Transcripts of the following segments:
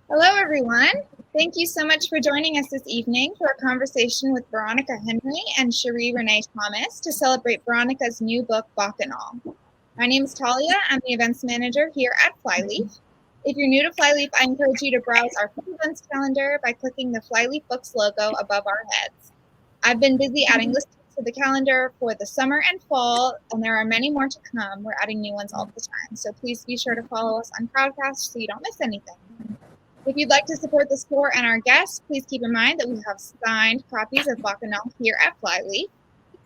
Hello, everyone. Thank you so much for joining us this evening for a conversation with Veronica Henry and Sheree Renée Thomas to celebrate Veronica's new book, Bacchanal. My name is Talia. I'm the events manager here at Flyleaf. If you're new to Flyleaf, I encourage you to browse our events calendar by clicking the Flyleaf Books logo above our heads. I've been busy adding listings to the calendar for the summer and fall, and there are many more to come. We're adding new ones all the time, so please be sure to follow us on Crowdcast so you don't miss anything. If you'd like to support the store and our guests, please keep in mind that we have signed copies of Bacchanal here at Flyleaf.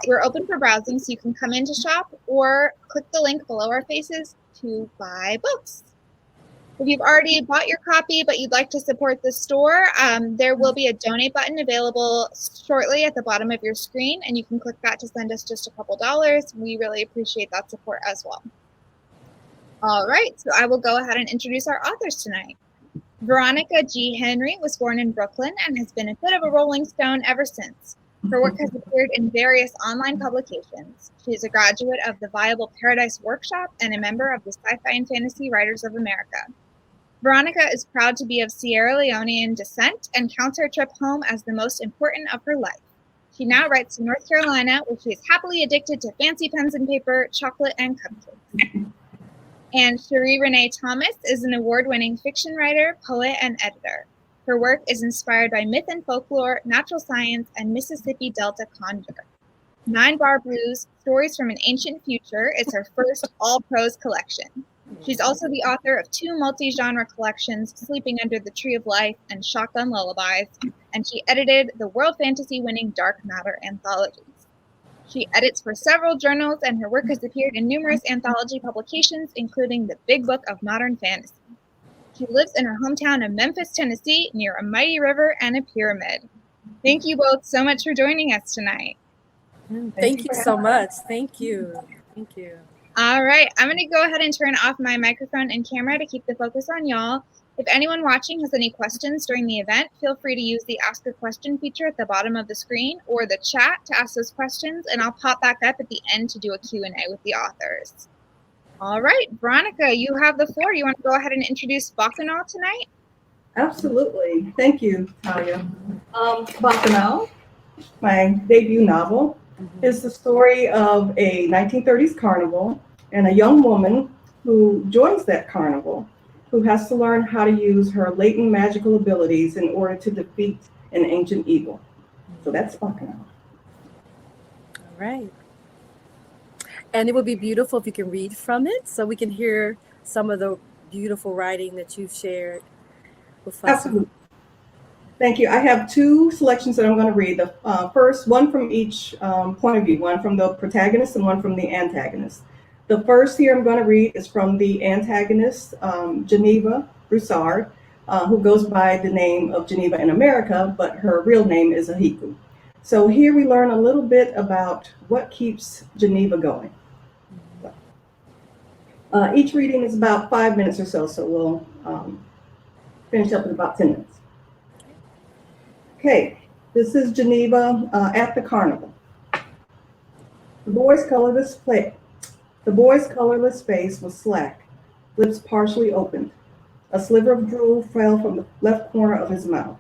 We're open for browsing, so you can come in to shop or click the link below our faces to buy books. If you've already bought your copy but you'd like to support the store, there will be a donate button available shortly at the bottom of your screen, and you can click that to send us just a couple dollars. We really appreciate that support as well. All right, so I will go ahead and introduce our authors tonight. Veronica G. Henry was born in Brooklyn and has been a bit of a Rolling Stone ever since. Her work has appeared in various online publications. She is a graduate of the Viable Paradise Workshop and a member of the Sci-Fi and Fantasy Writers of America. Veronica is proud to be of Sierra Leonean descent and counts her trip home as the most important of her life. She now writes in North Carolina, where she is happily addicted to fancy pens and paper, chocolate, and cupcakes. And Sheree Renée Thomas is an award-winning fiction writer, poet, and editor. Her work is inspired by myth and folklore, natural science, and Mississippi Delta conjure. 9 Bar Blues, Stories from an Ancient Future is her first all-prose collection. She's also the author of 2 multi-genre collections, Sleeping Under the Tree of Life and Shotgun Lullabies, and she edited the World Fantasy-winning Dark Matter anthologies. She edits for several journals, and her work has appeared in numerous anthology publications, including the Big Book of Modern Fantasy. She lives in her hometown of Memphis, Tennessee, near a mighty river and a pyramid. Thank you both so much for joining us tonight. Thank you so much. Thank you. Thank you. All right, I'm going to go ahead and turn off my microphone and camera to keep the focus on y'all. If anyone watching has any questions during the event, feel free to use the Ask a Question feature at the bottom of the screen or the chat to ask those questions, and I'll pop back up at the end to do a Q&A with the authors. All right, Veronica, you have the floor. You want to go ahead and introduce Bacchanal tonight? Absolutely. Thank you, Talia. Bacchanal, my debut novel, is the story of a 1930s carnival and a young woman who joins that carnival, who has to learn how to use her latent magical abilities in order to defeat an ancient evil. So that's Bacchanal. All right. And it would be beautiful if you can read from it so we can hear some of the beautiful writing that you've shared with us. Absolutely. Thank you. I have 2 selections that I'm going to read. The first, one from each point of view, one from the protagonist and one from the antagonist. The first here I'm going to read is from the antagonist, Geneva Broussard, who goes by the name of Geneva in America, but her real name is Ahiku. So here we learn a little bit about what keeps Geneva going. Each reading is about 5 minutes or so we'll finish up in about 10 minutes. Okay, this is Geneva at the carnival. The boy's colorless face was slack, lips partially opened. A sliver of drool fell from the left corner of his mouth.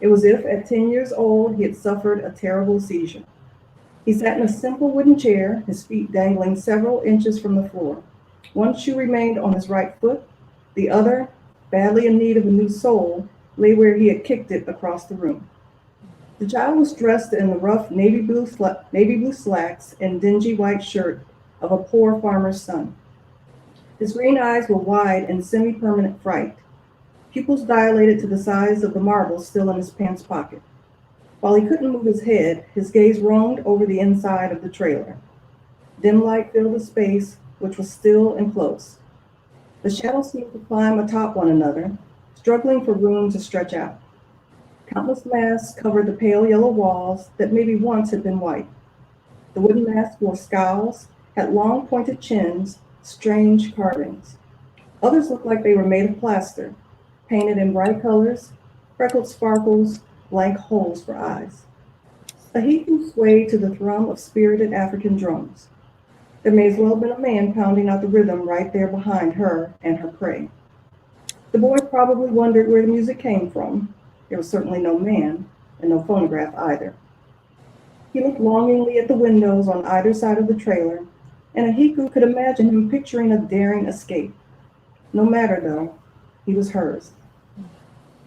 It was as if at 10 years old he had suffered a terrible seizure. He sat in a simple wooden chair, his feet dangling several inches from the floor. One shoe remained on his right foot. The other, badly in need of a new sole, lay where he had kicked it across the room. The child was dressed in the rough navy blue slacks and dingy white shirt of a poor farmer's son. His green eyes were wide in semi-permanent fright, pupils dilated to the size of the marbles still in his pants pocket. While he couldn't move his head, his gaze roamed over the inside of the trailer. Dim light filled the space, which was still and close. The shadows seemed to climb atop one another, struggling for room to stretch out. Countless masks covered the pale yellow walls that maybe once had been white. The wooden masks wore scowls, had long pointed chins, strange carvings. Others looked like they were made of plaster, painted in bright colors, freckled sparkles, blank holes for eyes. A Hebrew swayed to the thrum of spirited African drums. There may as well have been a man pounding out the rhythm right there behind her and her prey. The boy probably wondered where the music came from. There was certainly no man, and no phonograph either. He looked longingly at the windows on either side of the trailer, and Ahiku could imagine him picturing a daring escape. No matter, though, he was hers.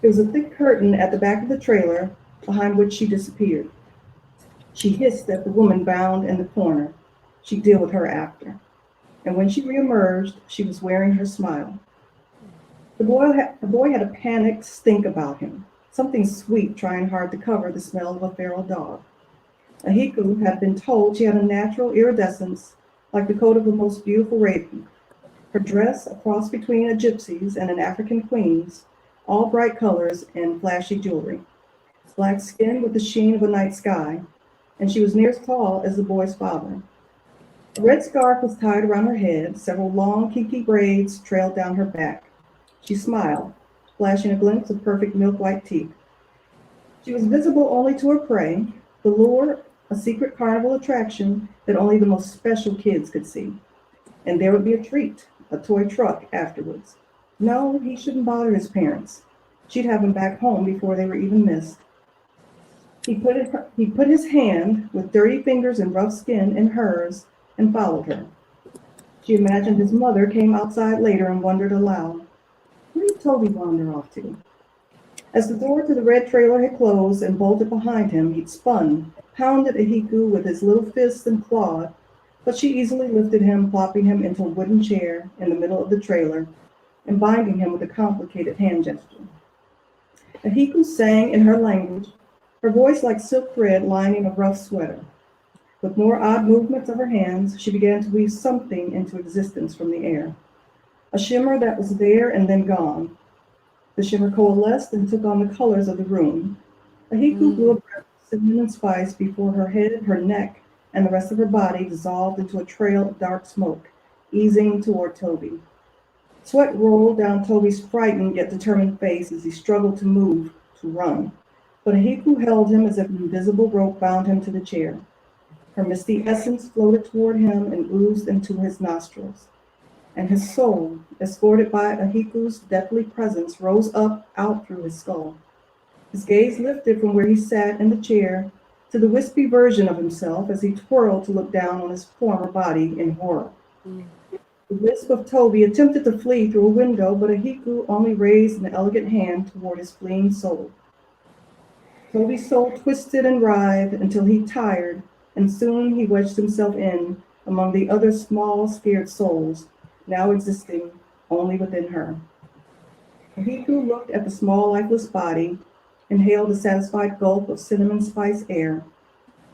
There was a thick curtain at the back of the trailer, behind which she disappeared. She hissed at the woman bound in the corner. She'd deal with her after. And when she reemerged, she was wearing her smile. The boy had a panicked stink about him, something sweet trying hard to cover the smell of a feral dog. Ahiku had been told she had a natural iridescence like the coat of a most beautiful raven. Her dress, a cross between a gypsy's and an African queen's, all bright colors and flashy jewelry. Black skin with the sheen of a night sky, and she was near as tall as the boy's father. A red scarf was tied around her head, several long kiki braids trailed down her back. She smiled, flashing a glimpse of perfect milk-white teeth. She was visible only to her prey, the lure, a secret carnival attraction that only the most special kids could see. And there would be a treat, a toy truck afterwards. No, he shouldn't bother his parents. She'd have him back home before they were even missed. He put his hand with dirty fingers and rough skin in hers and followed her. She imagined his mother came outside later and wondered aloud, where did Toby wander off to? As the door to the red trailer had closed and bolted behind him, he'd spun, pounded Ahiku with his little fists and clawed, but she easily lifted him, plopping him into a wooden chair in the middle of the trailer and binding him with a complicated hand gesture. Ahiku sang in her language, her voice like silk thread lining a rough sweater. With more odd movements of her hands, she began to weave something into existence from the air. A shimmer that was there and then gone. The shimmer coalesced and took on the colors of the room. Ahiku blew a breath of cinnamon and spice before her head, her neck, and the rest of her body dissolved into a trail of dark smoke, easing toward Toby. Sweat rolled down Toby's frightened yet determined face as he struggled to move, to run. But Ahiku held him as if an invisible rope bound him to the chair. Her misty essence floated toward him and oozed into his nostrils. And his soul, escorted by Ahiku's deathly presence, rose up out through his skull. His gaze lifted from where he sat in the chair to the wispy version of himself as he twirled to look down on his former body in horror. The wisp of Toby attempted to flee through a window, but Ahiku only raised an elegant hand toward his fleeing soul. Toby's soul twisted and writhed until he tired, and soon he wedged himself in among the other small, scared souls, now existing only within her. Ahiku looked at the small, lifeless body, inhaled a satisfied gulp of cinnamon spice air,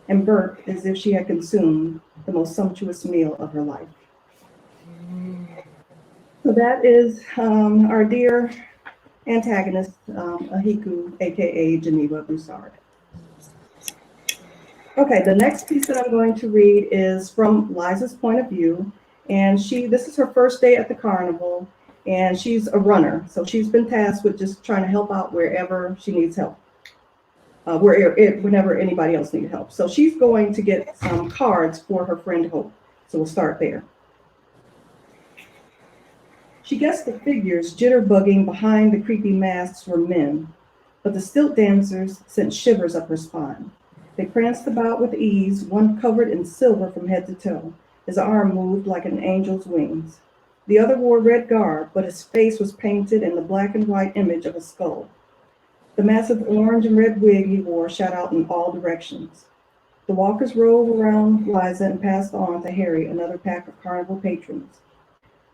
and burped as if she had consumed the most sumptuous meal of her life. So that is our dear antagonist, Ahiku, aka Geneva Broussard. Okay, the next piece that I'm going to read is from Liza's point of view, and this is her first day at the carnival, and she's a runner, so she's been tasked with just trying to help out wherever she needs help, whenever anybody else needs help. So she's going to get some cards for her friend Hope, so we'll start there. She guessed the figures jitterbugging behind the creepy masks were men, but the stilt dancers sent shivers up her spine. They pranced about with ease, one covered in silver from head to toe. His arm moved like an angel's wings. The other wore red garb, but his face was painted in the black and white image of a skull. The massive orange and red wig he wore shot out in all directions. The walkers rolled around Liza and passed on to Harry, another pack of carnival patrons.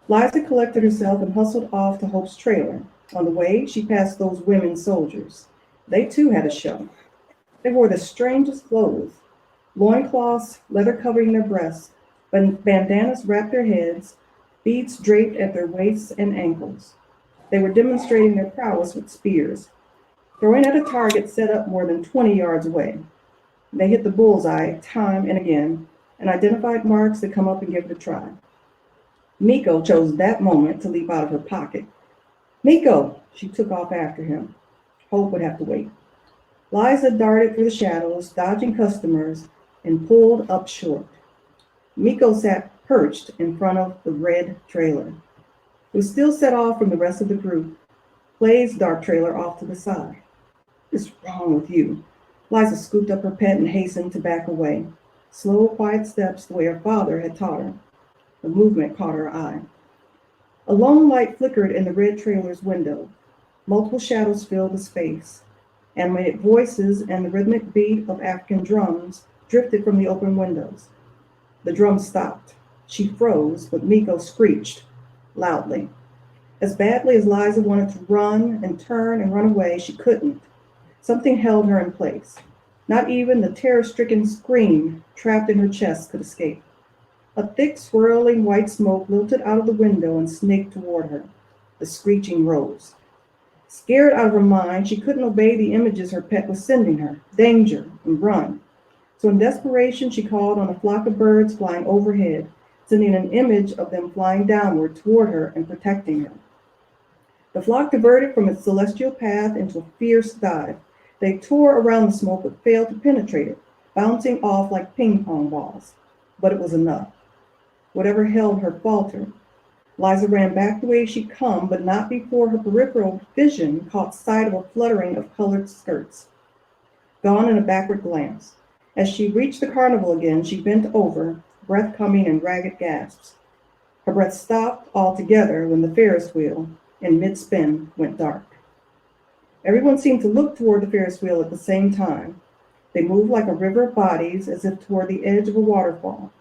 Liza collected herself and hustled off to Hope's trailer. On the way, she passed those women soldiers. They too had a show. They wore the strangest clothes. Loincloths, leather covering their breasts, bandanas wrapped their heads, beads draped at their waists and ankles. They were demonstrating their prowess with spears, throwing at a target set up more than 20 yards away. They hit the bullseye time and again, and identified marks that come up and give it a try. Miko chose that moment to leap out of her pocket. Miko! She took off after him. Hope would have to wait. Liza darted through the shadows, dodging customers, and pulled up short. Miko sat perched in front of the red trailer. It was still set off from the rest of the group. Clay's dark trailer off to the side. What's wrong with you? Liza scooped up her pet and hastened to back away. Slow, quiet steps the way her father had taught her. The movement caught her eye. A lone light flickered in the red trailer's window. Multiple shadows filled the space. Animated voices and the rhythmic beat of African drums drifted from the open windows. The drums stopped. She froze, but Miko screeched loudly. As badly as Liza wanted to run and turn and run away, she couldn't. Something held her in place. Not even the terror-stricken scream trapped in her chest could escape. A thick, swirling white smoke lilted out of the window and snaked toward her. The screeching rose. Scared out of her mind, she couldn't obey the images her pet was sending her. Danger, and run. So in desperation, she called on a flock of birds flying overhead, sending an image of them flying downward toward her and protecting her. The flock diverted from its celestial path into a fierce dive. They tore around the smoke but failed to penetrate it, bouncing off like ping pong balls. But it was enough. Whatever held her faltered. Liza ran back the way she'd come, but not before her peripheral vision caught sight of a fluttering of colored skirts. Gone in a backward glance. As she reached the carnival again, she bent over, breath coming in ragged gasps. Her breath stopped altogether when the Ferris wheel, in mid-spin, went dark. Everyone seemed to look toward the Ferris wheel at the same time. They moved like a river of bodies, as if toward the edge of a waterfall.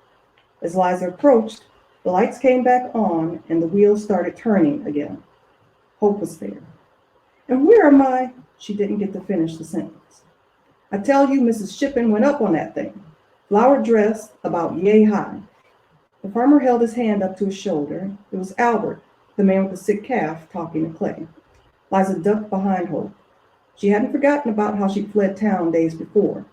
As Liza approached, the lights came back on and the wheel started turning again. Hope was there. And where am I? She didn't get to finish the sentence. I tell you, Mrs. Shippen went up on that thing. Flower dress about yay high. The farmer held his hand up to his shoulder. It was Albert, the man with the sick calf, talking to Clay. Liza ducked behind Hope. She hadn't forgotten about how she'd fled town days before.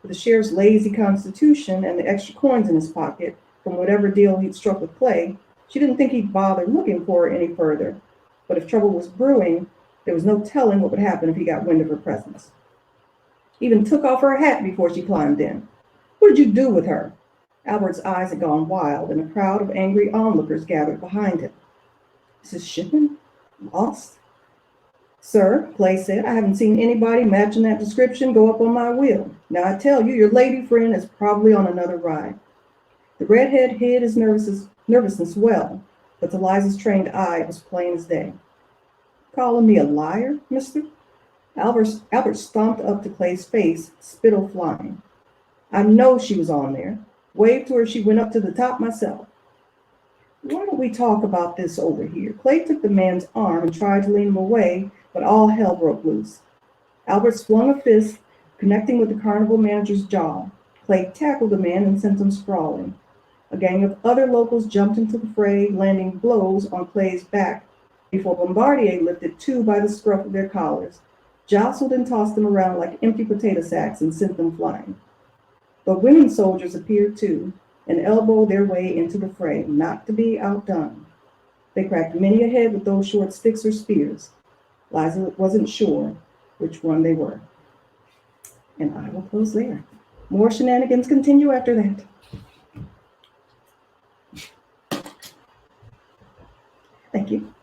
With the sheriff's lazy constitution and the extra coins in his pocket from whatever deal he'd struck with Clay, she didn't think he'd bother looking for her any further. But if trouble was brewing, there was no telling what would happen if he got wind of her presence. He even took off her hat before she climbed in. What did you do with her? Albert's eyes had gone wild, and a crowd of angry onlookers gathered behind him. Mrs. Shippen? Lost? Sir, Clay said, I haven't seen anybody matching that description go up on my wheel. Now I tell you, your lady friend is probably on another ride. The redhead hid his nervousness well, but to Liza's trained eye it was plain as day. Calling me a liar, mister? Albert stomped up to Clay's face, spittle flying. I know she was on there. Waved to her, she went up to the top myself. Why don't we talk about this over here? Clay took the man's arm and tried to lean him away, but all hell broke loose. Albert swung a fist, connecting with the carnival manager's jaw. Clay tackled the man and sent him sprawling. A gang of other locals jumped into the fray, landing blows on Clay's back before Bombardier lifted two by the scruff of their collars, jostled and tossed them around like empty potato sacks and sent them flying. But women soldiers appeared too and elbowed their way into the fray, not to be outdone. They cracked many a head with those short sticks or spears. Liza wasn't sure which one they were. And I will close there. More shenanigans continue after that. Thank you.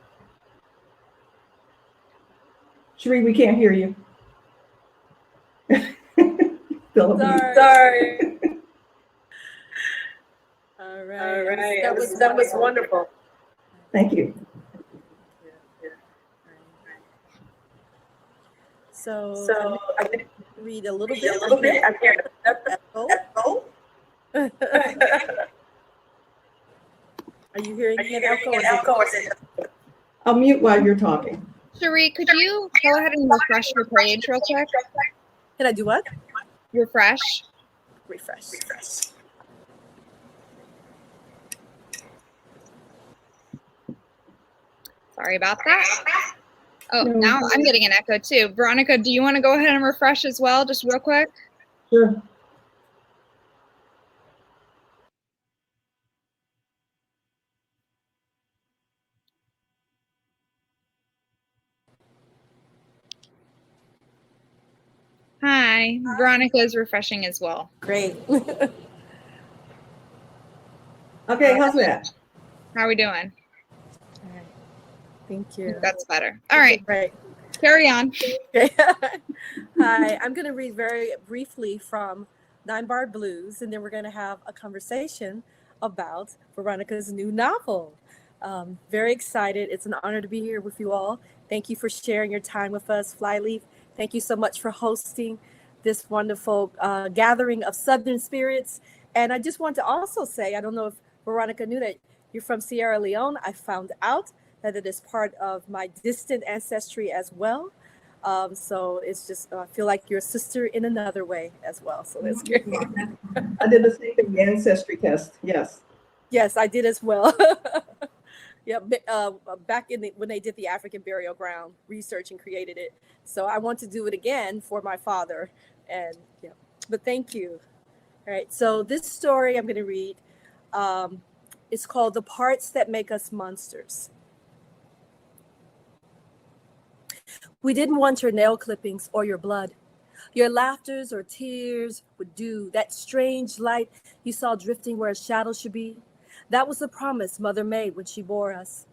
Sheree, we can't hear you. Sorry. All right. That was wonderful. Thank you. So I'm going to read a little bit. I'm hearing echo. Are you hearing an echo? I'll mute while you're talking. Sheree, could you go ahead and refresh your page real quick? Can I do what? Refresh. Sorry about that. Oh, No. now I'm getting an echo too. Veronica, do you want to go ahead and refresh as well, just real quick? Sure. Hi, Veronica is refreshing as well. Great. Okay, how's that? How are we doing? All right. I Thank I you. think that's better. All right, Right. carry on. Okay. Hi, I'm going to read very briefly from Nine Bar Blues, and then we're going to have a conversation about Veronica's new novel. Very excited. It's an honor to be here with you all. Thank you for sharing your time with us, Flyleaf. Thank you so much for hosting this wonderful gathering of Southern spirits. And I just want to also say, I don't know if Veronica knew that you're from Sierra Leone. I found out that it is part of my distant ancestry as well. So it's just, I feel like you're a sister in another way as well. So that's great. I did the same thing, the ancestry test. Yes. Yes, I did as well. Yeah, back when they did the African burial ground research and created it. So I want to do it again for my father. And yeah, but thank you. All right. So this story I'm going to read is called The Parts That Make Us Monsters. We didn't want your nail clippings or your blood. Your laughters or tears would do. That strange light you saw drifting where a shadow should be. That was the promise Mother made when she bore us.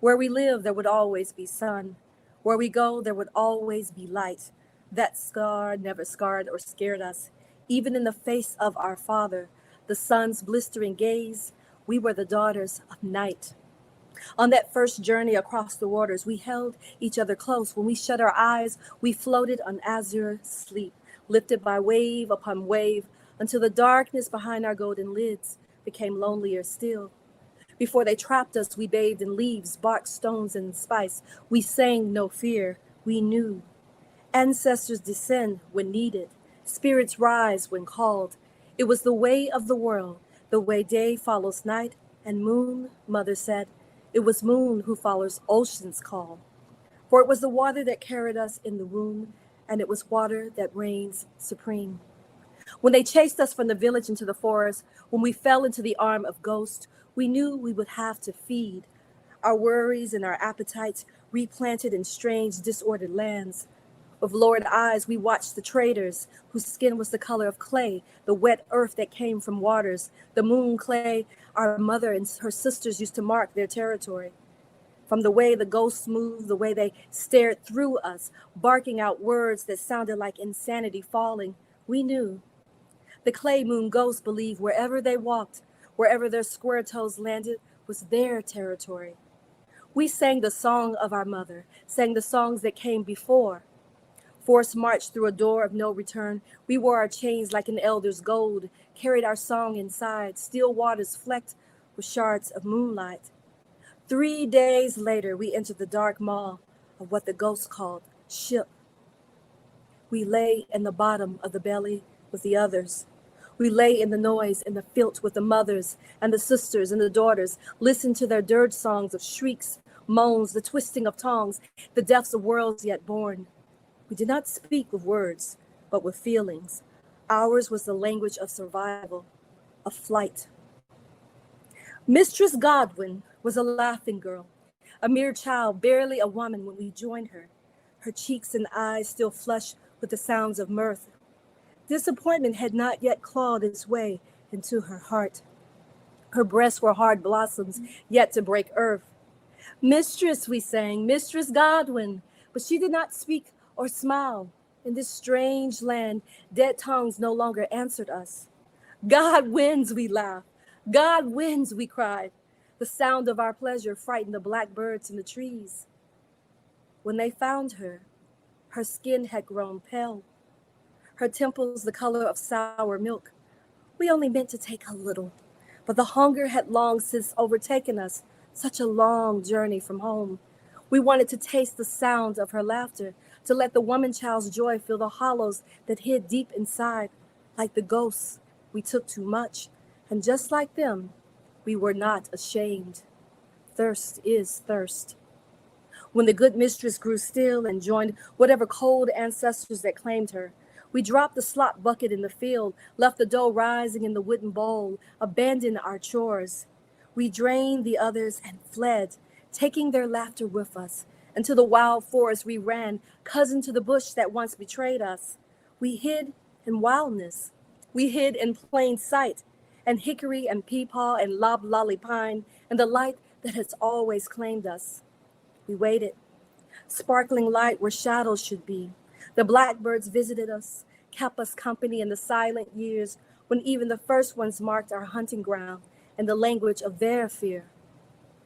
Where we live, there would always be sun. Where we go, there would always be light. That scar never scarred or scared us. Even in the face of our father, the sun's blistering gaze, we were the daughters of night. On that first journey across the waters, we held each other close. When we shut our eyes, we floated on azure sleep, lifted by wave upon wave, until the darkness behind our golden lids became lonelier still. Before they trapped us, we bathed in leaves, bark, stones, and spice. We sang no fear. We knew. Ancestors descend when needed. Spirits rise when called. It was the way of the world, the way day follows night, and moon, Mother said. It was moon who follows ocean's call. For it was the water that carried us in the womb, and it was water that reigns supreme. When they chased us from the village into the forest, when we fell into the arm of ghosts, we knew we would have to feed. Our worries and our appetites replanted in strange, disordered lands. With lowered eyes, we watched the traders, whose skin was the color of clay, the wet earth that came from waters, the moon clay our mother and her sisters used to mark their territory. From the way the ghosts moved, the way they stared through us, barking out words that sounded like insanity falling, we knew. The clay moon ghosts believed wherever they walked, wherever their square toes landed, was their territory. We sang the song of our mother, sang the songs that came before. Forced march through a door of no return, we wore our chains like an elder's gold, carried our song inside, still waters flecked with shards of moonlight. 3 days later, we entered the dark maw of what the ghosts called ship. We lay in the bottom of the belly with the others. We lay in the noise and the filth with the mothers and the sisters and the daughters, listened to their dirge songs of shrieks, moans, the twisting of tongues, the deaths of worlds yet born. We did not speak with words, but with feelings. Ours was the language of survival, of flight. Mistress Godwin was a laughing girl, a mere child, barely a woman when we joined her, her cheeks and eyes still flushed with the sounds of mirth. Disappointment had not yet clawed its way into her heart. Her breasts were hard blossoms, yet to break earth. Mistress, we sang, Mistress Godwin, but she did not speak or smile. In this strange land, dead tongues no longer answered us. God wins, we laughed. God wins, we cried. The sound of our pleasure frightened the blackbirds in the trees. When they found her, her skin had grown pale, her temples the color of sour milk. We only meant to take a little, but the hunger had long since overtaken us, such a long journey from home. We wanted to taste the sound of her laughter, to let the woman child's joy fill the hollows that hid deep inside. Like the ghosts, we took too much, and just like them, we were not ashamed. Thirst is thirst. When the good mistress grew still and joined whatever cold ancestors that claimed her, we dropped the slop bucket in the field, left the dough rising in the wooden bowl, abandoned our chores. We drained the others and fled, taking their laughter with us. Into the wild forest we ran, cousin to the bush that once betrayed us. We hid in wildness. We hid in plain sight, and hickory and peepaw and loblolly pine, and the light that has always claimed us. We waited, sparkling light where shadows should be. The blackbirds visited us, kept us company in the silent years when even the first ones marked our hunting ground in the language of their fear.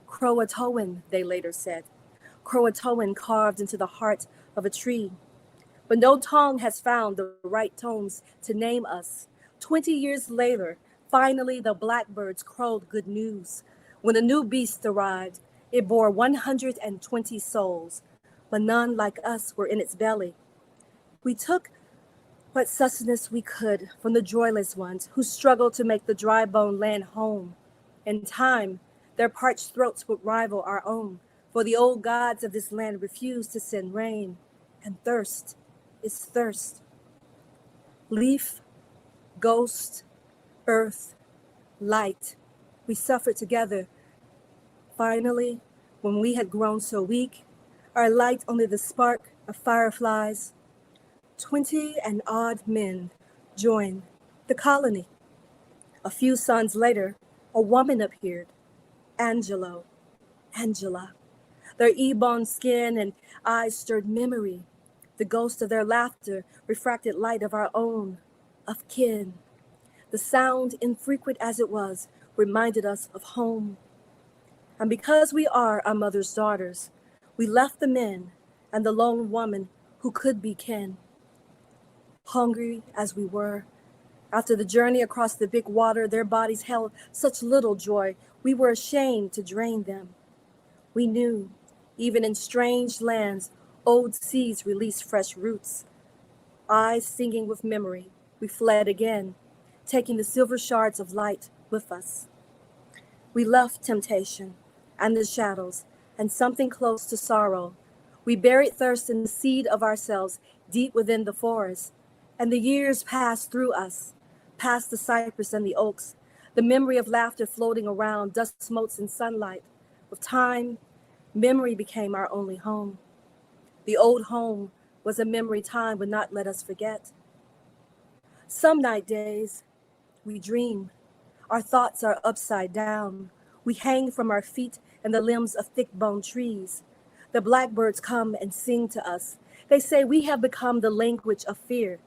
Croatoan, they later said. Croatoan carved into the heart of a tree. But no tongue has found the right tones to name us. 20 years later, finally the blackbirds crowed good news. When a new beast arrived, it bore 120 souls, but none like us were in its belly. We took what sustenance we could from the joyless ones who struggled to make the dry bone land home. In time, their parched throats would rival our own, for the old gods of this land refused to send rain, and thirst is thirst. Leaf, ghost, earth, light, we suffered together. Finally, when we had grown so weak, our light only the spark of fireflies, 20 and odd men joined the colony. A few suns later, a woman appeared, Angela. Their ebon skin and eyes stirred memory. The ghost of their laughter refracted light of our own, of kin. The sound, infrequent as it was, reminded us of home. And because we are our mother's daughters, we left the men and the lone woman who could be kin. Hungry as we were, after the journey across the big water, their bodies held such little joy, we were ashamed to drain them. We knew, even in strange lands, old seas release fresh roots. Eyes singing with memory, we fled again, taking the silver shards of light with us. We left temptation and the shadows and something close to sorrow. We buried thirst in the seed of ourselves deep within the forest. And the years passed through us, past the cypress and the oaks, the memory of laughter floating around, dust motes in sunlight. With time, memory became our only home. The old home was a memory time would not let us forget. Some night days, we dream. Our thoughts are upside down. We hang from our feet in the limbs of thick-boned trees. The blackbirds come and sing to us. They say we have become the language of fear,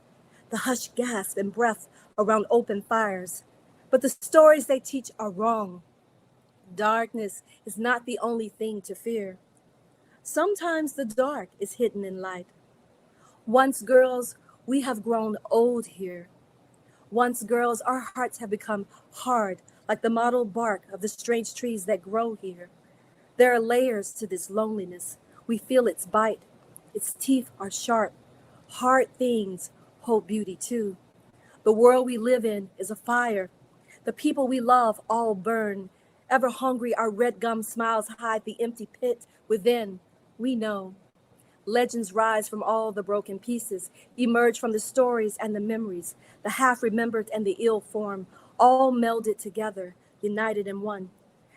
the hushed gasp and breath around open fires. But the stories they teach are wrong. Darkness is not the only thing to fear. Sometimes the dark is hidden in light. Once girls, we have grown old here. Once girls, our hearts have become hard, like the mottled bark of the strange trees that grow here. There are layers to this loneliness. We feel its bite. Its teeth are sharp. Hard things hold beauty too. The world we live in is a fire. The people we love all burn. Ever hungry, our red gum smiles hide the empty pit within. We know. Legends rise from all the broken pieces, emerge from the stories and the memories, the half-remembered and the ill-formed, all melded together, united in one.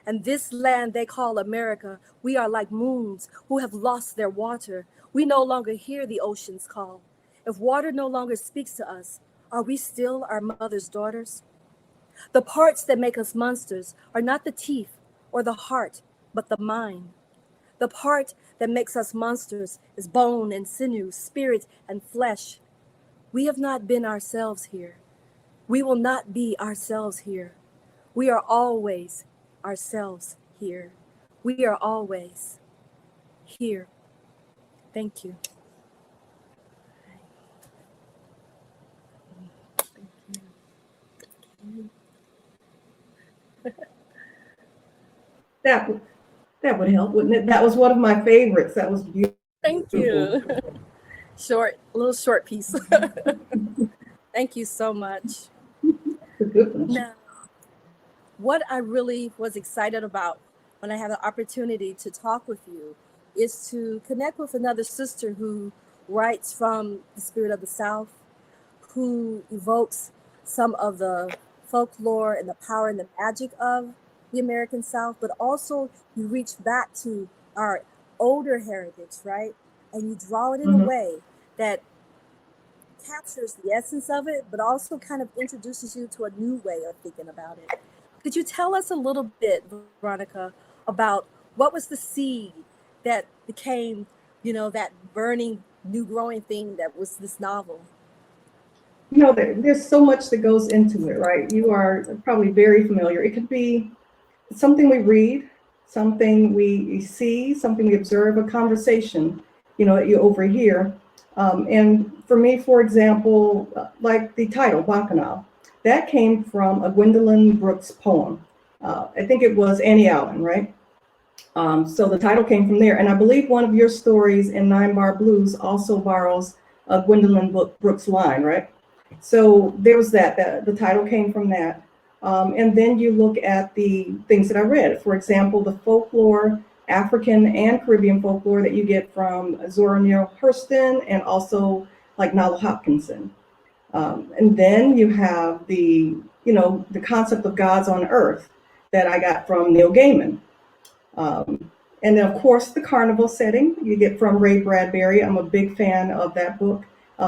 And this land they call America, we are like moons who have lost their water. We no longer hear the ocean's call. If water no longer speaks to us, are we still our mother's daughters? The parts that make us monsters are not the teeth or the heart, but the mind. The part that makes us monsters is bone and sinew, spirit and flesh. We have not been ourselves here. We will not be ourselves here. We are always ourselves here. We are always here. Thank you. That would help, wouldn't it? That was one of my favorites. That was beautiful. Thank you. A little short piece. Thank you so much. Good one. Now, what I really was excited about when I had the opportunity to talk with you is to connect with another sister who writes from the spirit of the South, who evokes some of the folklore and the power and the magic of the American South, but also you reach back to our older heritage, right? And you draw it in a way that captures the essence of it, but also kind of introduces you to a new way of thinking about it. Could you tell us a little bit, Veronica, about what was the seed that became, that burning new growing thing that was this novel? There's so much that goes into it, right? You are probably very familiar. It could be something we read, something we see, something we observe, a conversation, that you overhear. And for me, for example, like the title, Bacchanal, that came from a Gwendolyn Brooks poem. I think it was Annie Allen, right? So the title came from there. And I believe one of your stories in 9 Bar Blues also borrows a Gwendolyn Brooks line, right? So there was that. The title came from that. And then you look at the things that I read. For example, the folklore, African and Caribbean folklore that you get from Zora Neale Hurston and also like Nala Hopkinson. And then you have the concept of gods on earth that I got from Neil Gaiman. And then, of course, the carnival setting you get from Ray Bradbury. I'm a big fan of that book.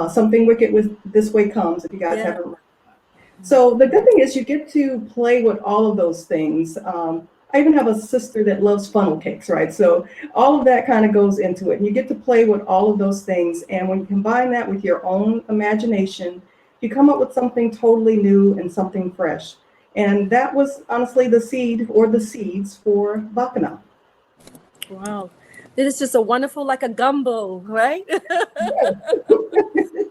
Something Wicked with This Way Comes, if you guys haven't read. So the good thing is you get to play with all of those things. I even have a sister that loves funnel cakes, right? So all of that kind of goes into it. And you get to play with all of those things. And when you combine that with your own imagination, you come up with something totally new and something fresh. And that was honestly the seed or the seeds for Bacchanal. Wow. It is just a wonderful, like a gumbo, right?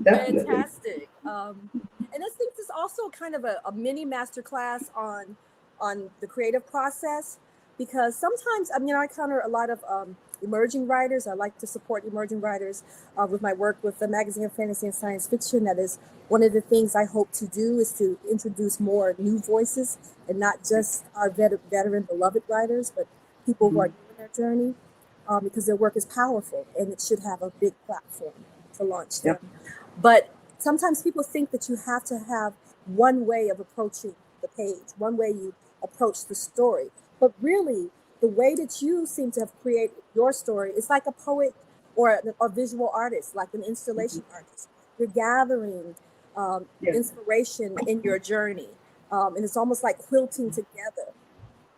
Fantastic. And I think this is also kind of a mini masterclass on the creative process, because sometimes, I encounter a lot of emerging writers. I like to support emerging writers with my work with the Magazine of Fantasy and Science Fiction. That is one of the things I hope to do, is to introduce more new voices, and not just our veteran beloved writers, but people who are doing their journey, because their work is powerful and it should have a big platform to launch them. But sometimes people think that you have to have one way of approaching the page, one way you approach the story. But really, the way that you seem to have created your story is like a poet or a visual artist, like an installation artist. You're gathering inspiration in your journey. And it's almost like quilting together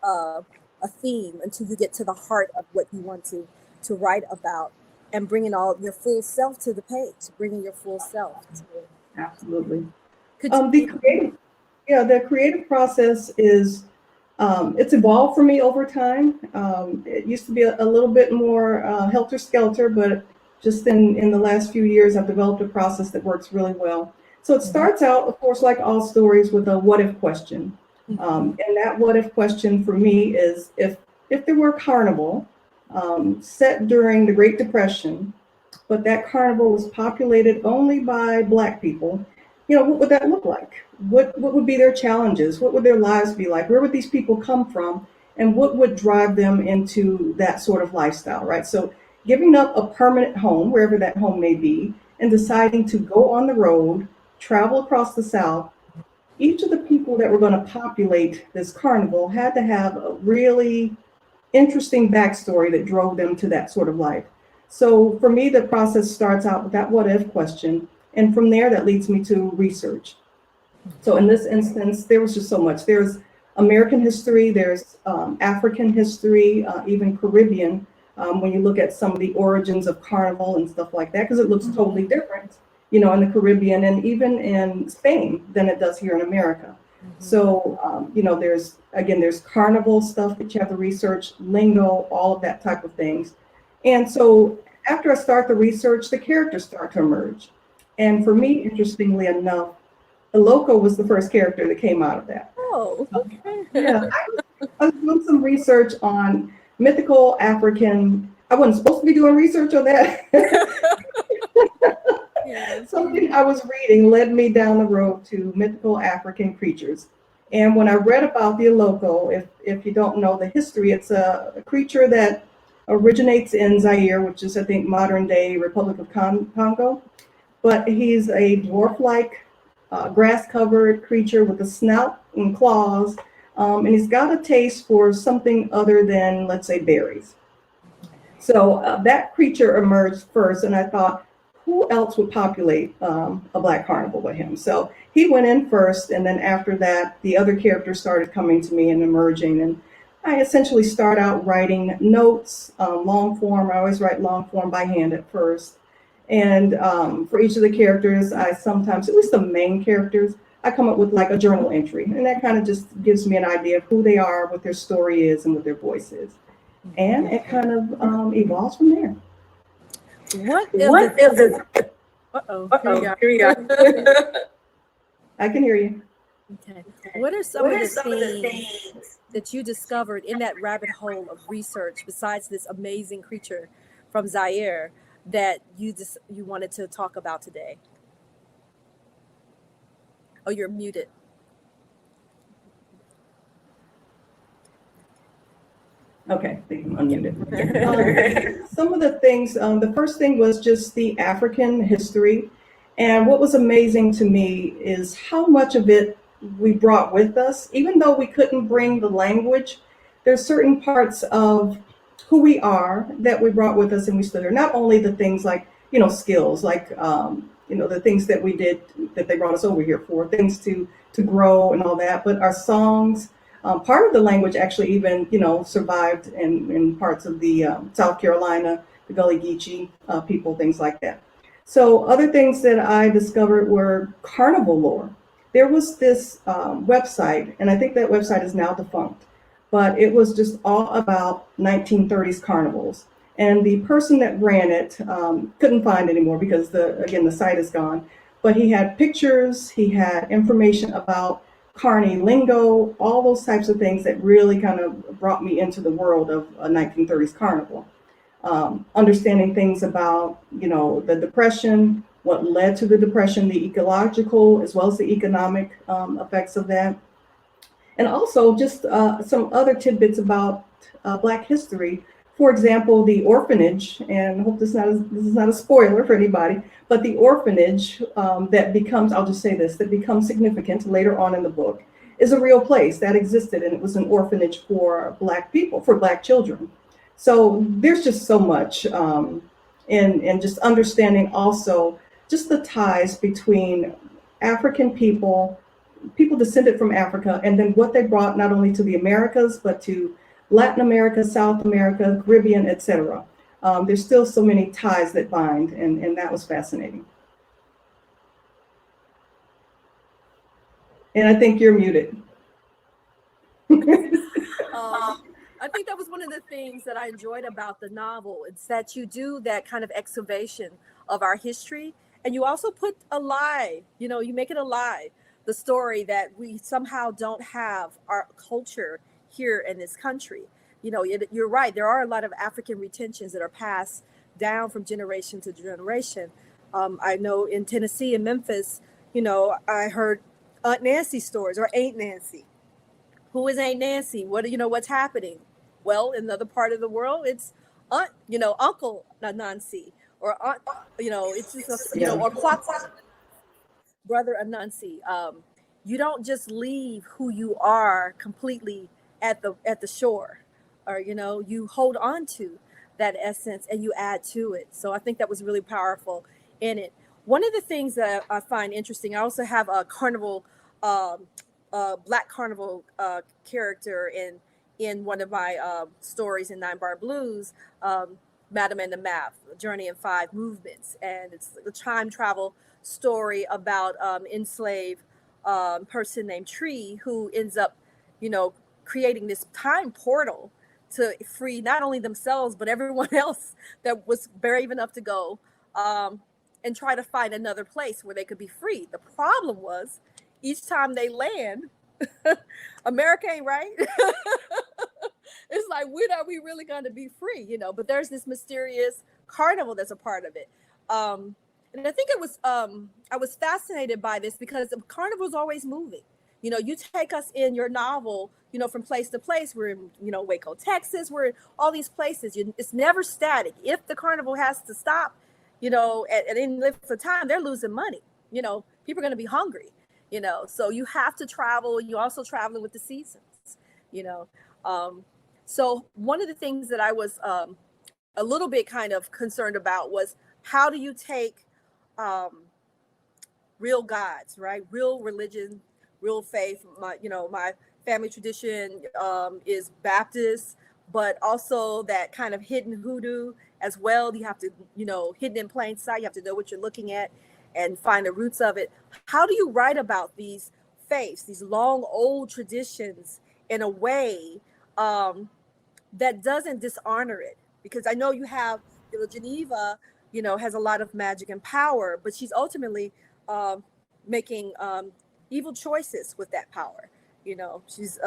a theme until you get to the heart of what you want to write about, and bringing all your full self to the page, bringing your full self to it. Absolutely. The creative process is, it's evolved for me over time. It used to be a little bit more helter-skelter, but just in the last few years, I've developed a process that works really well. So it starts out, of course, like all stories, with a what-if question. And that what-if question for me is, if there were a carnival set during the Great Depression, but that carnival was populated only by Black people, what would that look like? What would be their challenges? What would their lives be like? Where would these people come from? And what would drive them into that sort of lifestyle, right? So giving up a permanent home, wherever that home may be, and deciding to go on the road, travel across the South, each of the people that were going to populate this carnival had to have a really interesting backstory that drove them to that sort of life. So for me, the process starts out with that what if question. And from there, that leads me to research. So in this instance, there was just so much. There's American history, there's African history, even Caribbean, when you look at some of the origins of carnival and stuff like that, because it looks totally different, in the Caribbean and even in Spain than it does here in America. So, there's carnival stuff that you have to research, lingo, all of that type of things. And so after I start the research, the characters start to emerge. And for me, interestingly enough, Iloko was the first character that came out of that. Oh, okay. I was doing some research on mythical African. I wasn't supposed to be doing research on that. Something I was reading led me down the road to mythical African creatures. And when I read about the Iloko, if you don't know the history, it's a creature that originates in Zaire, which is, I think, modern day Republic of Congo. But he's a dwarf-like grass-covered creature with a snout and claws. And he's got a taste for something other than, let's say, berries. So that creature emerged first, and I thought, who else would populate a Black carnival with him? So he went in first, and then after that, the other characters started coming to me and emerging. And I essentially start out writing notes, long form. I always write long form by hand at first. And for each of the characters, I sometimes, at least the main characters, I come up with like a journal entry. And that kind of just gives me an idea of who they are, what their story is, and what their voice is. And it kind of evolves from there. What is What the is it? uh-oh, Here you go. I can hear you. Okay. What are some of the things that you discovered in that rabbit hole of research besides this amazing creature from Zaire that you wanted to talk about today? Oh, you're muted. Okay, I think I'm unmuted. Some of the things, the first thing was just the African history. And what was amazing to me is how much of it we brought with us. Even though we couldn't bring the language, there's certain parts of who we are that we brought with us and we stood there. Not only the things like, skills, like, the things that we did that they brought us over here for, things to grow and all that, but our songs, part of the language actually even, survived in parts of the South Carolina, the Gullah Geechee people, things like that. So other things that I discovered were carnival lore. There was this website, and I think that website is now defunct, but it was just all about 1930s carnivals. And the person that ran it couldn't find anymore because the site is gone. But he had pictures, he had information about Carney lingo, all those types of things that really kind of brought me into the world of a 1930s carnival. Understanding things about, the Depression, what led to the Depression, the ecological as well as the economic effects of that. And also just some other tidbits about Black history. For example, the orphanage, and I hope this is not a spoiler for anybody, but the orphanage that becomes, I'll just say this, that becomes significant later on in the book is a real place that existed, and it was an orphanage for Black people, for Black children. So there's just so much in just understanding also just the ties between African people descended from Africa, and then what they brought not only to the Americas, but to Latin America, South America, Caribbean, etc. There's still so many ties that bind, and that was fascinating. And I think you're muted. I think that was one of the things that I enjoyed about the novel. It's that you do that kind of excavation of our history, and you also put alive, you make it alive, the story that we somehow don't have our culture here in this country. You're right. There are a lot of African retentions that are passed down from generation to generation. I know in Tennessee and Memphis, I heard Aunt Nancy stories or Aunt Nancy. Who is Aunt Nancy? What's happening? Well, in another part of the world, it's Aunt, Uncle Nancy, or Aunt, it's just or Kwakwa, Brother Anansi. You don't just leave who you are completely at the shore, or you hold on to that essence and you add to it. So I think that was really powerful in it. One of the things that I find interesting, I also have a carnival, Black carnival character in one of my stories in 9 Bar Blues, Madam and the Map, Journey in 5 Movements. And it's the time travel story about enslaved person named Tree, who ends up, creating this time portal to free not only themselves, but everyone else that was brave enough to go and try to find another place where they could be free. The problem was each time they land, America ain't right. It's like, when are we really going to be free? But there's this mysterious carnival that's a part of it. And I think it was, I was fascinated by this because the carnival is always moving. You take us in your novel, from place to place. We're in, Waco, Texas. We're in all these places. It's never static. If the carnival has to stop, at any length of time, they're losing money. People are going to be hungry, so you have to travel. You also traveling with the seasons, So one of the things that I was a little bit kind of concerned about was, how do you take real gods, right? Real religion, real faith. My family tradition is Baptist, but also that kind of hidden hoodoo as well. You have to, hidden in plain sight. You have to know what you're looking at and find the roots of it. How do you write about these faiths, these long old traditions, in a way that doesn't dishonor it? Because I know you have, Geneva, has a lot of magic and power, but she's ultimately making evil choices with that power. She's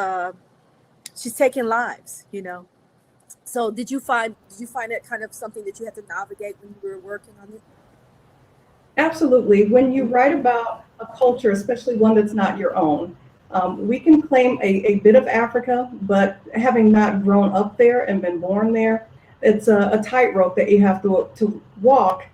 taking lives. So did you find it kind of something that you had to navigate when you were working on it? Absolutely. When you write about a culture, especially one that's not your own, we can claim a bit of Africa, but having not grown up there and been born there, it's a tightrope that you have to walk,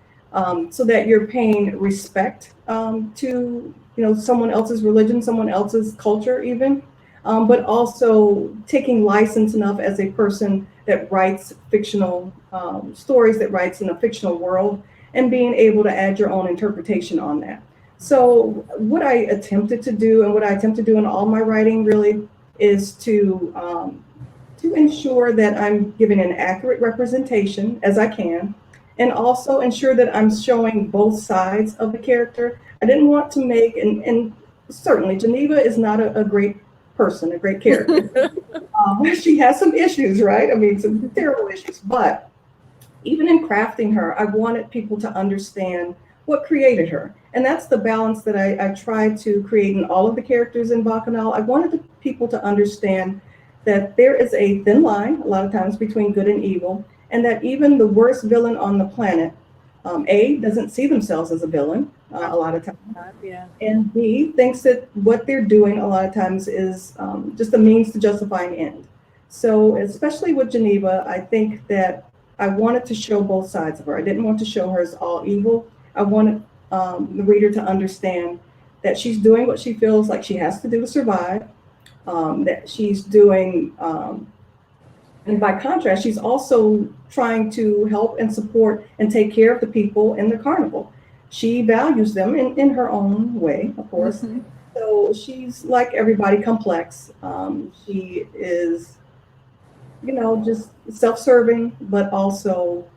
so that you're paying respect to someone else's religion, someone else's culture even, but also taking license enough as a person that writes fictional stories, that writes in a fictional world, and being able to add your own interpretation on that. So what I attempted to do, and what I attempt to do in all my writing really, is to ensure that I'm giving an accurate representation as I can, and also ensure that I'm showing both sides of the character. I didn't want to make, and certainly Geneva is not a great person, a great character. She has some issues, right? I mean, some terrible issues, but even in crafting her, I wanted people to understand what created her. And that's the balance that I tried to create in all of the characters in Bacchanal. I wanted the people to understand that there is a thin line, a lot of times, between good and evil, and that even the worst villain on the planet, A, doesn't see themselves as a villain a lot of times, Yeah. and B, thinks that what they're doing a lot of times is just a means to justify an end. So, especially with Geneva, I think that I wanted to show both sides of her. I didn't want to show her as all evil. I wanted the reader to understand that she's doing what she feels like she has to do to survive, that she's doing, and by contrast, she's also trying to help and support and take care of the people in the carnival. She values them in her own way, of course. Mm-hmm. So she's, like everybody, complex. She is, just self-serving, but also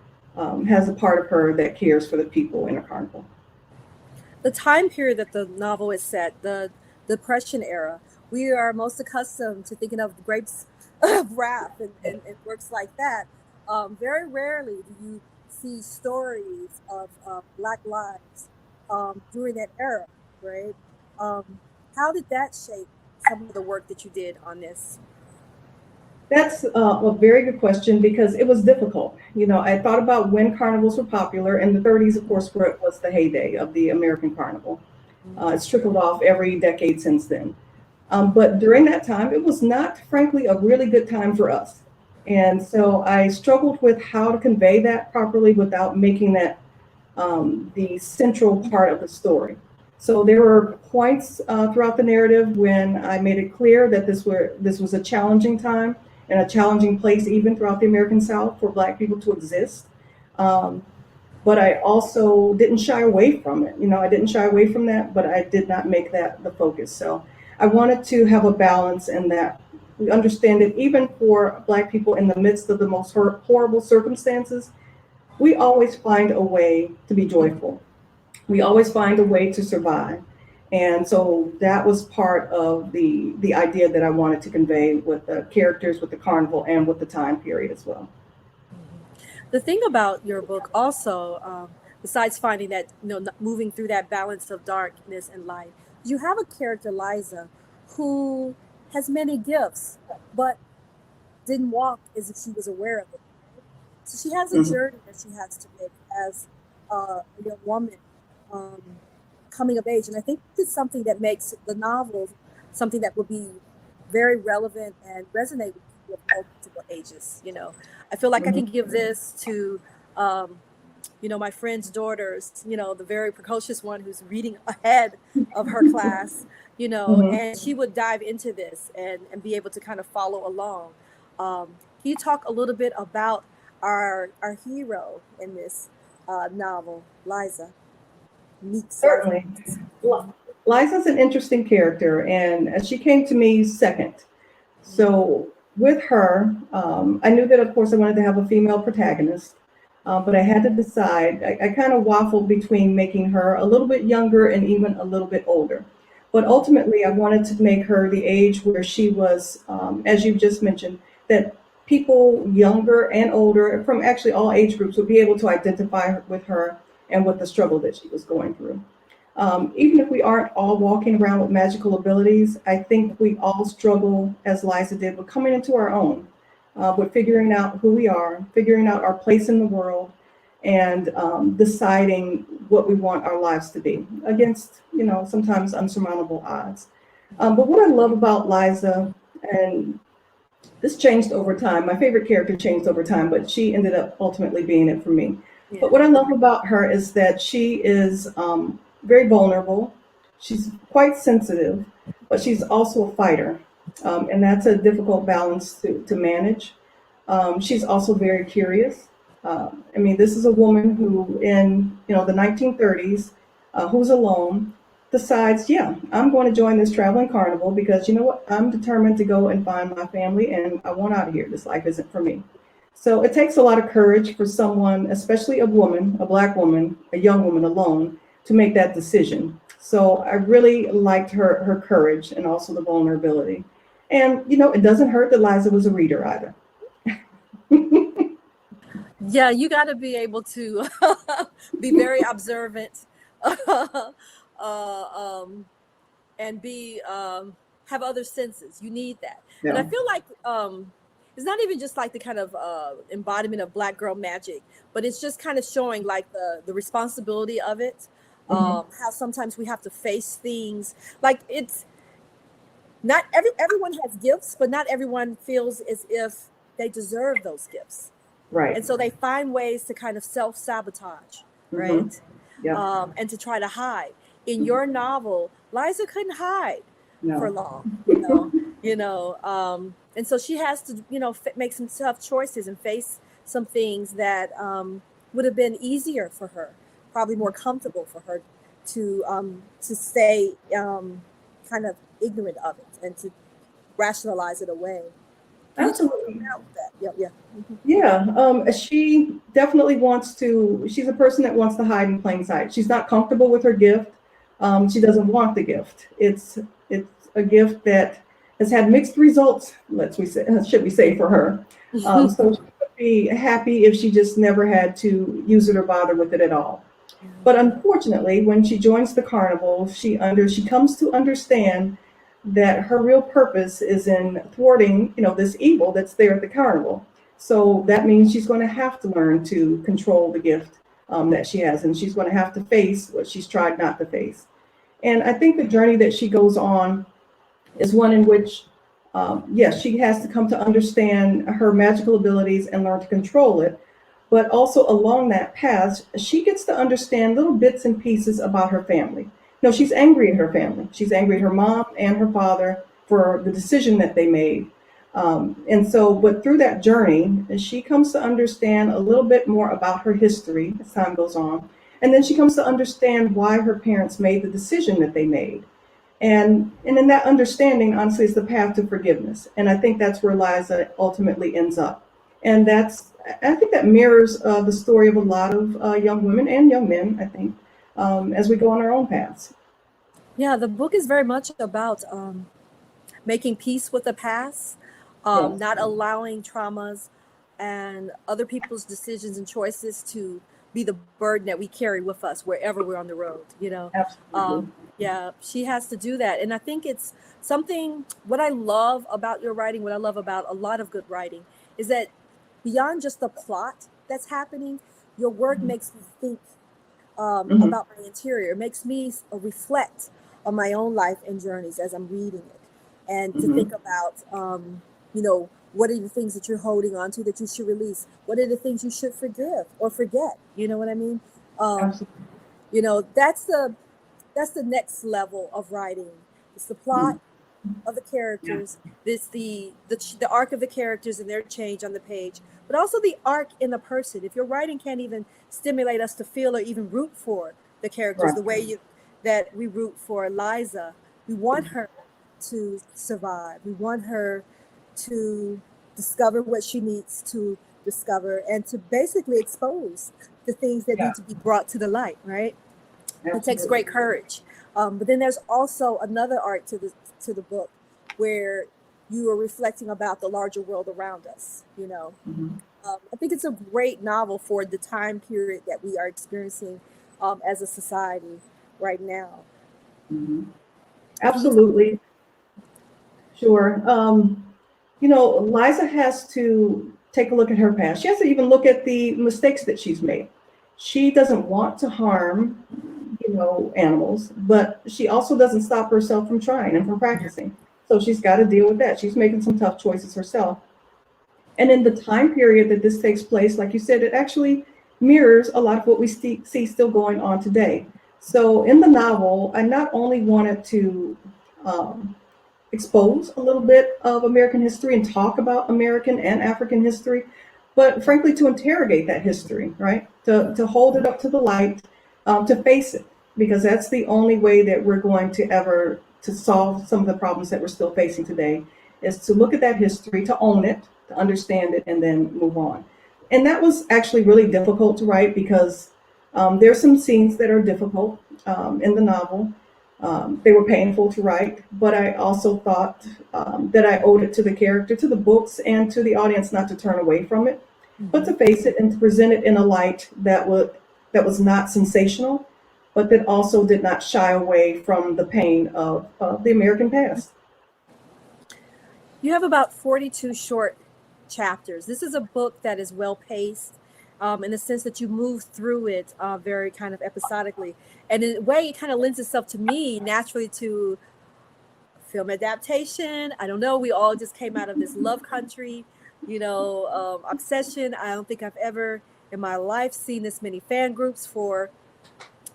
has a part of her that cares for the people in a carnival. The time period that the novel is set, the Depression era, we are most accustomed to thinking of the grapes of wrath and works like that. Very rarely do you see stories of Black lives during that era, right? How did that shape some of the work that you did on this? That's a very good question, because it was difficult. I thought about when carnivals were popular. In the 30s, of course, where it was the heyday of the American carnival. It's trickled off every decade since then. But during that time, it was not, frankly, a really good time for us. And so I struggled with how to convey that properly without making that the central part of the story. So there were points throughout the narrative when I made it clear that this was a challenging time and a challenging place, even throughout the American South, for Black people to exist. But I also didn't shy away from it. I didn't shy away from that, but I did not make that the focus. So I wanted to have a balance in that we understand that even for Black people in the midst of the most horrible circumstances, we always find a way to be joyful. We always find a way to survive. And so that was part of the idea that I wanted to convey with the characters, with the carnival, and with the time period as well. The thing about your book also, besides finding that, moving through that balance of darkness and light, you have a character, Liza, who has many gifts, but didn't walk as if she was aware of it. So she has a journey that she has to make as a young woman coming of age. And I think it's something that makes the novel something that will be very relevant and resonate with people of multiple ages. I feel like I can give this to, my friend's daughters, the very precocious one who's reading ahead of her class, and she would dive into this and be able to kind of follow along. Can you talk a little bit about our hero in this novel, Liza? Certainly. Liza's an interesting character, and she came to me second. So with her, I knew that, of course, I wanted to have a female protagonist, but I had to decide. I kind of waffled between making her a little bit younger and even a little bit older. But ultimately, I wanted to make her the age where she was, as you just mentioned, that people younger and older from actually all age groups would be able to identify with her and with the struggle that she was going through. Even if we aren't all walking around with magical abilities, I think we all struggle, as Liza did, with coming into our own, with figuring out who we are, figuring out our place in the world, and deciding what we want our lives to be against, sometimes unsurmountable odds. But what I love about Liza, and this changed over time. My favorite character changed over time, but she ended up ultimately being it for me. Yeah. But what I love about her is that she is very vulnerable. She's quite sensitive, but she's also a fighter. And that's a difficult balance to manage. She's also very curious. I mean, this is a woman who, in the 1930s, who's alone, decides, yeah, I'm going to join this traveling carnival because you know what? I'm determined to go and find my family, and I want out of here. This life isn't for me. So it takes a lot of courage for someone, especially a woman, a Black woman, a young woman alone, to make that decision. So I really liked her courage and also the vulnerability. And it doesn't hurt that Liza was a reader either. Yeah, you got to be able to be very observant, and be have other senses. You need that, and I Yeah. feel like it's not even just like the kind of embodiment of Black girl magic, but it's just kind of showing like the responsibility of it. Mhm. How sometimes we have to face things like it's not everyone has gifts, but not everyone feels as if they deserve those gifts. Right. And so they find ways to kind of self-sabotage, Hmm. right? Yeah. And to try to hide. In your novel, Liza couldn't hide for No. long, and so she has to, make some tough choices and face some things that would have been easier for her, probably more comfortable for her to stay kind of ignorant of it and to rationalize it away. Can you talk Absolutely. about that? Yeah, yeah. Mhm. Yeah, she definitely wants to. She's a person that wants to hide in plain sight. She's not comfortable with her gift. She doesn't want the gift. It's a gift that has had mixed results. Should we say for her? So she would be happy if she just never had to use it or bother with it at all. But unfortunately, when she joins the carnival, she comes to understand that her real purpose is in thwarting, this evil that's there at the carnival. So that means she's going to have to learn to control the gift that she has, and she's going to have to face what she's tried not to face. And I think the journey that she goes on is one in which, yes, she has to come to understand her magical abilities and learn to control it. But also along that path, she gets to understand little bits and pieces about her family. No, she's angry at her family. She's angry at her mom and her father for the decision that they made. And so, but through that journey, she comes to understand a little bit more about her history as time goes on. And then she comes to understand why her parents made the decision that they made. And in that understanding, honestly, is the path to forgiveness. And I think that's where Liza ultimately ends up. And I think that mirrors the story of a lot of young women and young men, I think, as we go on our own paths. Yeah, the book is very much about making peace with the past, Yes, not allowing traumas and other people's decisions and choices to be the burden that we carry with us wherever we're on the road. absolutely. Yeah, she has to do that. And I think it's something, what I love about your writing, what I love about a lot of good writing, is that beyond just the plot that's happening, your work makes me think Hmm. about my interior. It makes me reflect on my own life and journeys as I'm reading it, and to Hmm. think about, what are the things that you're holding on to that you should release? What are the things you should forgive or forget? You know what I mean? Um, Absolutely. that's the next level of writing. It's the plot of the Yeah. characters. This the arc of the characters and their change on the page, but also the arc in the person. If your writing can't even stimulate us to feel or even root for the characters Right. the way that we root for Liza, we want her to survive. We want her to discover what she needs to discover and to basically expose the things that need to be brought to the light, right? Absolutely. It takes great courage. But then there's also another art to the book where you are reflecting about the larger world around us, you know. Mm-hmm. I think it's a great novel for the time period that we are experiencing as a society right now. Mm-hmm. Absolutely. Sure. You know, Liza has to take a look at her past. She has to even look at the mistakes that she's made. She doesn't want to harm, you know, animals, but she also doesn't stop herself from trying and from practicing. So she's got to deal with that. She's making some tough choices herself. And in the time period that this takes place, like you said, it actually mirrors a lot of what we see still going on today. So in the novel, I not only wanted to expose a little bit of American history and talk about American and African history, but frankly, to interrogate that history, right? To hold it up to the light, to face it, because that's the only way that we're going to ever to solve some of the problems that we're still facing today, is to look at that history, to own it, to understand it, and then move on. And that was actually really difficult to write because there's some scenes that are difficult in the novel. They were painful to write, but I also thought that I owed it to the character, to the books, and to the audience not to turn away from it, but to face it and to present it in a light that was not sensational, but that also did not shy away from the pain of the American past. You have about 42 short chapters. This is a book that is well paced. In the sense that you move through it very kind of episodically. And in a way, it kind of lends itself to me naturally to film adaptation. I don't know. We all just came out of this Love Country, you know, obsession. I don't think I've ever in my life seen this many fan groups for,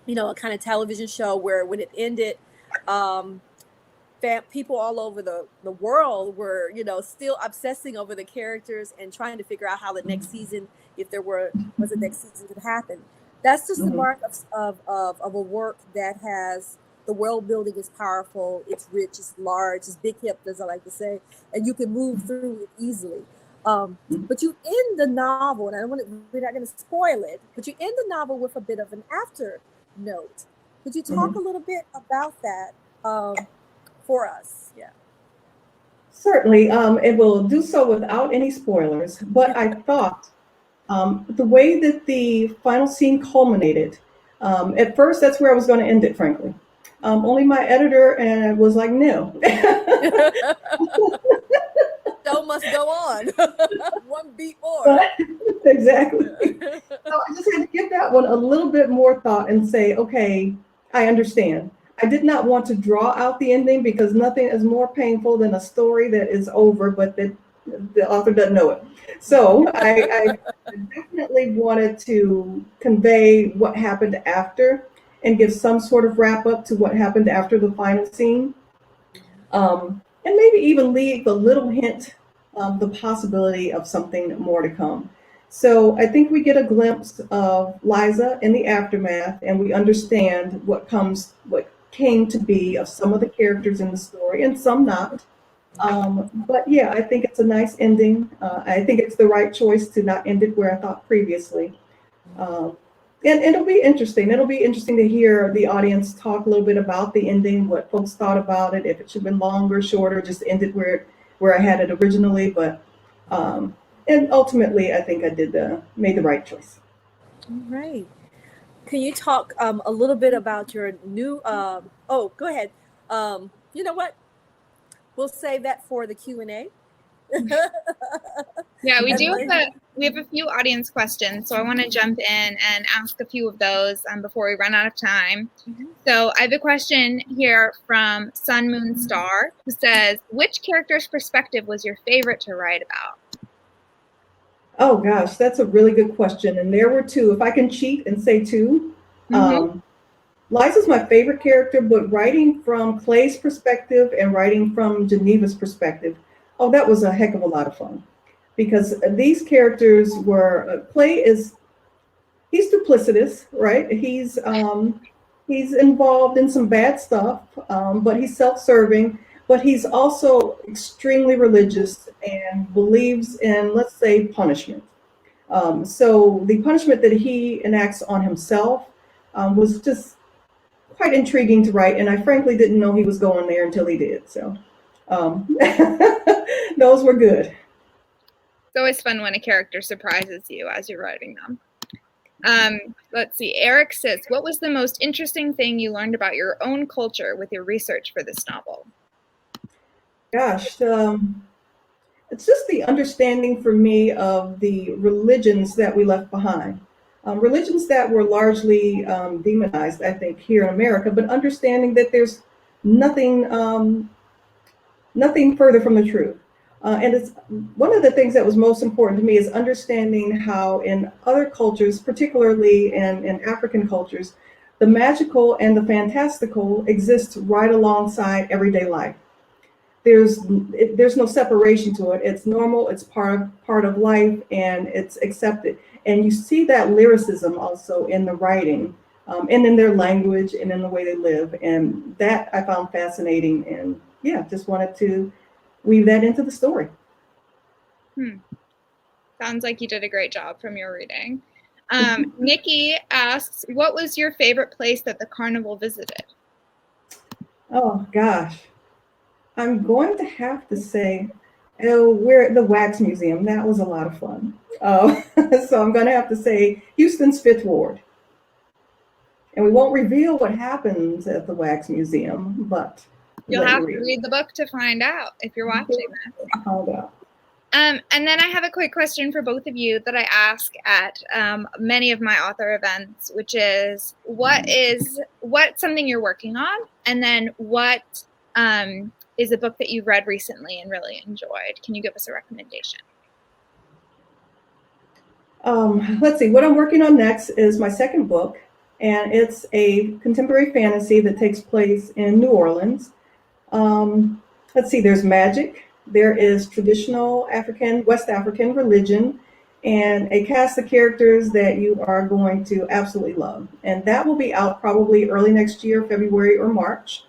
you know, a kind of television show where when it ended, people all over the world were, you know, still obsessing over the characters and trying to figure out how the next season, if there was a next season, could happen. That's just the mark of a work that has, the world building is powerful, it's rich, it's large, it's big hip, as I like to say, and you can move through it easily. But you end the novel, and we're not going to spoil it, but you end the novel with a bit of an after note. Could you talk a little bit about that for us? Yeah. Certainly, it will do so without any spoilers, but I thought the way that the final scene culminated, at first that's where I was going to end it, frankly. Only my editor and was like, no. Show must go on. One beat more. But, exactly. So I just had to give that one a little bit more thought and say, okay, I understand. I did not want to draw out the ending because nothing is more painful than a story that is over, but that the author doesn't know it. So I definitely wanted to convey what happened after and give some sort of wrap up to what happened after the final scene. And maybe even leave a little hint of the possibility of something more to come. So I think we get a glimpse of Liza in the aftermath, and we understand what came to be of some of the characters in the story and some not. But yeah, I think it's a nice ending. I think it's the right choice to not end it where I thought previously. And it'll be interesting. It'll be interesting to hear the audience talk a little bit about the ending, what folks thought about it, if it should have been longer, shorter, just end it where I had it originally. But and ultimately, I think I made the right choice. All right. Can you talk a little bit about your new? Go ahead. You know what? We'll save that for the Q&A. Yeah, we have a few audience questions, so I want to jump in and ask a few of those before we run out of time. So I have a question here from Sun Moon Star, who says, which character's perspective was your favorite to write about? Oh gosh, that's a really good question. And there were two. If I can cheat and say two. Liza's my favorite character, but writing from Clay's perspective and writing from Geneva's perspective, that was a heck of a lot of fun. Because these characters were, he's duplicitous, right? He's involved in some bad stuff, but he's self-serving. but he's also extremely religious and believes in, let's say, punishment. So the punishment that he enacts on himself was just quite intriguing to write, and I frankly didn't know he was going there until he did. So those were good. It's always fun when a character surprises you as you're writing them. Let's see. Eric says, what was the most interesting thing you learned about your own culture with your research for this novel? Gosh, it's just the understanding for me of the religions that we left behind. Religions that were largely demonized, I think, here in America, but understanding that there's nothing nothing further from the truth. And it's one of the things that was most important to me is understanding how in other cultures, particularly in African cultures, the magical and the fantastical exist right alongside everyday life. There's no separation to it. It's normal. It's part of life, and it's accepted. And you see that lyricism also in the writing, and in their language and in the way they live. And that I found fascinating. And yeah, just wanted to weave that into the story. Sounds like you did a great job from your reading. Nikki asks, what was your favorite place that the carnival visited? Oh gosh, I'm going to have to say, we're at the Wax Museum. That was a lot of fun. So I'm going to have to say Houston's Fifth Ward. And we won't reveal what happens at the Wax Museum, but you'll have to read the book to find out if you're watching this. Hold up. And then I have a quick question for both of you that I ask at many of my author events, which is what's something you're working on, and then what is a book that you've read recently and really enjoyed? Can you give us a recommendation? Let's see. What I'm working on next is my second book, and it's a contemporary fantasy that takes place in New Orleans. Let's see. There's magic. There is traditional West African religion, and a cast of characters that you are going to absolutely love. And that will be out probably early next year, February or March.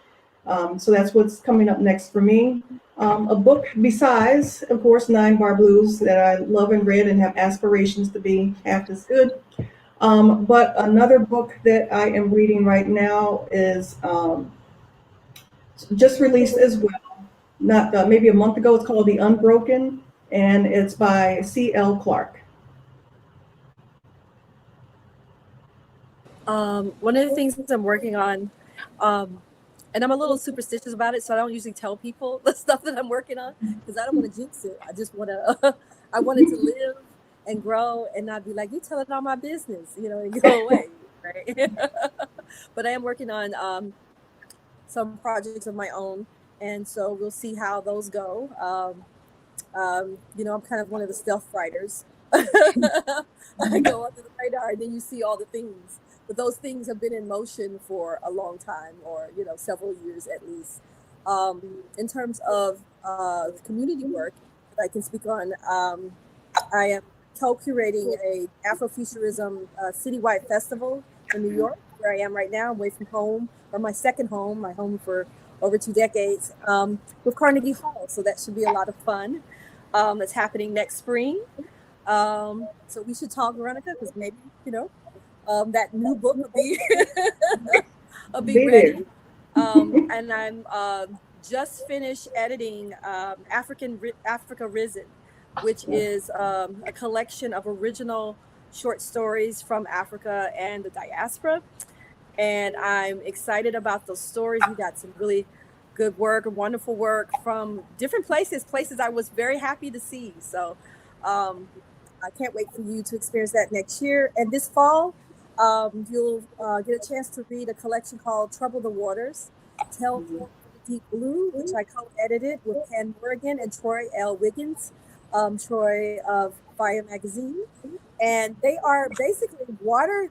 So that's what's coming up next for me. A book besides, of course, 9 Bar Blues that I love and read and have aspirations to be half as good. But another book that I am reading right now is just released as well. Not maybe a month ago. It's called The Unbroken, and it's by C.L. Clark. One of the things I'm working on, and I'm a little superstitious about it, so I don't usually tell people the stuff that I'm working on because I don't want to jinx it. I just want to, I want it to live and grow and not be like, you telling all my business, and go away, right? But I am working on some projects of my own. And so we'll see how those go. I'm kind of one of the stealth writers. I go under the radar, and then you see all the things. But those things have been in motion for a long time, or several years at least. In terms of community work that I can speak on, I am co-curating a Afrofuturism citywide festival in New York, where I am right now, away from home, or my second home, my home for over 2 decades, with Carnegie Hall. So that should be a lot of fun. It's happening next spring. So we should talk, Veronica, because maybe, that new book will be ready. And I'm just finished editing Africa Risen, which is a collection of original short stories from Africa and the diaspora. And I'm excited about those stories. We got some really good work, wonderful work from different places I was very happy to see. So I can't wait for you to experience that next year. And this fall, you'll get a chance to read a collection called Trouble the Waters, Tell the Deep Blue, which I co-edited with Ken Morgan and Troy L. Wiggins, Troy of Fire Magazine. And they are basically water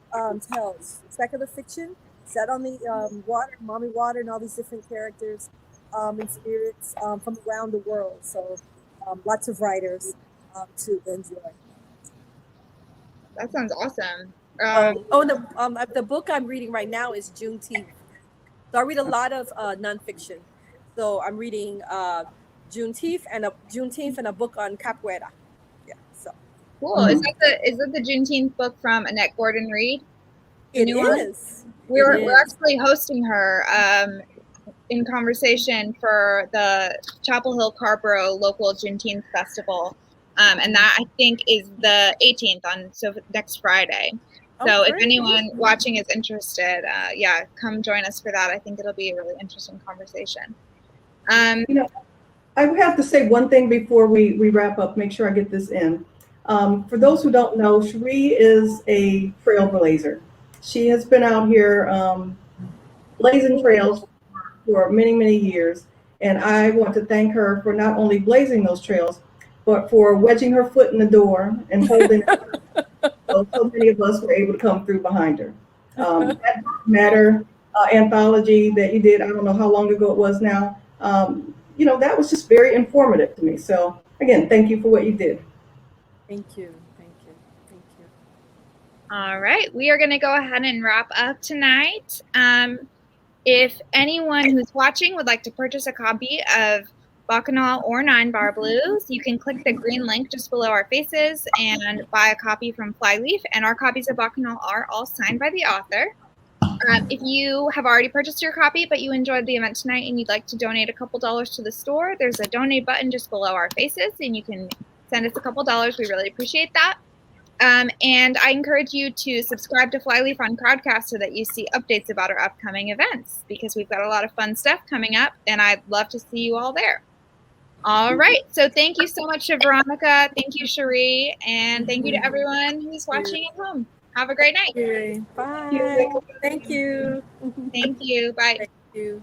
tales, speculative fiction, set on the water, mommy water, and all these different characters and spirits from around the world. So lots of writers to enjoy. That sounds awesome. The book I'm reading right now is Juneteenth. So I read a lot of nonfiction. also I'm reading Juneteenth and a book on capoeira. Yeah, so Cool. Is that the Juneteenth book from Annette Gordon Reed? it is. We're actually hosting her in conversation for the Chapel Hill Carborough local Juneteenth festival. And that I think is the 18th so next Friday. So if anyone watching is interested, come join us for that. I think it'll be a really interesting conversation. I have to say one thing before we wrap up, make sure I get this in. For those who don't know, Sheree is a trailblazer. She has been out here blazing trails for many, many years. And I want to thank her for not only blazing those trails, but for wedging her foot in the door and holding it. So many of us were able to come through behind her. That Matter anthology that you did, I don't know how long ago it was now, that was just very informative to me. So again, thank you for what you did. Thank you. All right, we are going to go ahead and wrap up tonight. If anyone who's watching would like to purchase a copy of Bacchanal or 9 Bar Blues, you can click the green link just below our faces and buy a copy from Flyleaf. And our copies of Bacchanal are all signed by the author. If you have already purchased your copy, but you enjoyed the event tonight and you'd like to donate a couple dollars to the store, there's a donate button just below our faces, and you can send us a couple dollars. We really appreciate that. And I encourage you to subscribe to Flyleaf on Crowdcast so that you see updates about our upcoming events, because we've got a lot of fun stuff coming up, and I'd love to see you all there. All right. So thank you so much to Veronica. Thank you, Sheree. And thank you to everyone who's watching at home. Have a great night. Bye. Thank you. Thank you. Bye. Thank you. Bye.